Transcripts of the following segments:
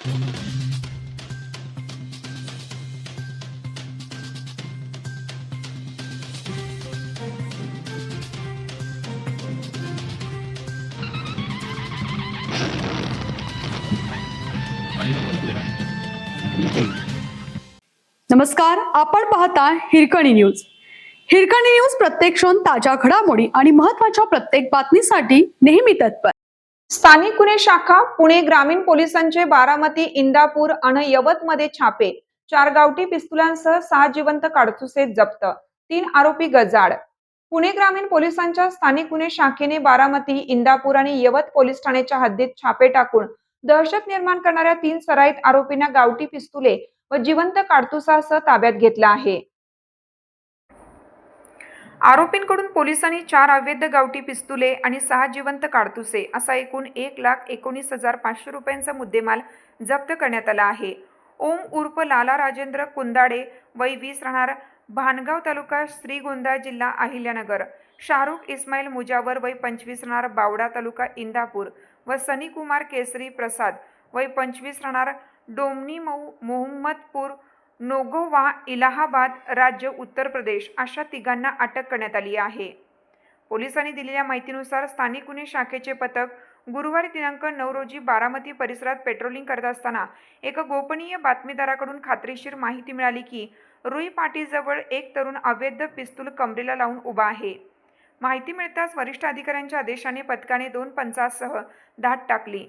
नमस्कार, आपण पाहता हिरकणी न्यूज. हिरकणी न्यूज प्रत्येक क्षण ताज्या घडामोडी आणि महत्त्वाच्या प्रत्येक बातमीसाठी नेहमी तत्पर. स्थानिक गुन्हे शाखा पुणे ग्रामीण पोलिसांचे बारामती, इंदापूर आणि यवतमध्ये छापे. 4 गावठी पिस्तुलांसह 6 जिवंत काडतुसे जप्त, 3 आरोपी गजाआड. पुणे ग्रामीण पोलिसांच्या स्थानिक गुन्हे शाखेने बारामती, इंदापूर आणि यवत पोलीस ठाण्याच्या हद्दीत छापे टाकून दहशत निर्माण करणाऱ्या 3 सराईत आरोपींना गावठी पिस्तुले व जिवंत काडतुसासह ताब्यात घेतला आहे. आरोपींकडून पोलिसांनी 4 अवैध गावठी पिस्तुले आणि 6 जिवंत काडतुसे असा एकूण 1,19,500 रुपयांचा मुद्देमाल जप्त करण्यात आला आहे. ओम उर्फ लाला राजेंद्र कुंदाडे वय 20 राहणार भानगाव तालुका श्रीगोंदा जिल्हा अहिल्यानगर, शाहरुख इस्माईल मुजावर वय 25 राहणार बावडा तालुका इंदापूर व सनी कुमार केसरी प्रसाद वय 25 राहणार डोमनी मोहम्मदपूर नोगोवा इलाहाबाद राज्य उत्तर प्रदेश अशा तिघांना अटक करण्यात आली आहे. पोलिसांनी दिलेल्या माहितीनुसार स्थानिक गुन्हे शाखेचे पथक गुरुवारी दिनांक 9 रोजी बारामती परिसरात पेट्रोलिंग करत असताना एका गोपनीय बातमीदाराकडून खात्रीशीर माहिती मिळाली की रुई पाटीजवळ एक तरुण अवैध पिस्तूल कमरेला लावून उभा आहे. माहिती मिळताच वरिष्ठ अधिकाऱ्यांच्या आदेशाने पथकाने 2 पंचासह धाड टाकली.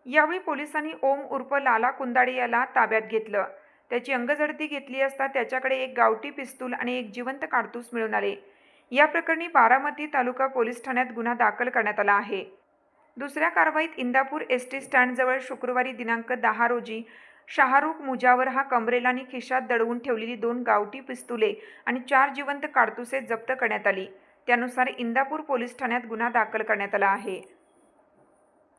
यावेळी पोलिसांनी ओम उर्फ लाला कुंदाडे याला ताब्यात घेतलं. त्याची अंगझडती घेतली असता त्याच्याकडे एक गावठी पिस्तूल आणि एक जिवंत काडतूस मिळून आले. या प्रकरणी बारामती तालुका पोलीस ठाण्यात गुन्हा दाखल करण्यात आला आहे. दुसऱ्या कारवाईत इंदापूर एसटी स्टँडजवळ शुक्रवारी दिनांक 10 रोजी शाहरुख मुजावर हा कमरेला आणि खिशात दडवून ठेवलेली 2 गावठी पिस्तुले आणि 4 जिवंत काडतुसे जप्त करण्यात आली. त्यानुसार इंदापूर पोलीस ठाण्यात गुन्हा दाखल करण्यात आला आहे.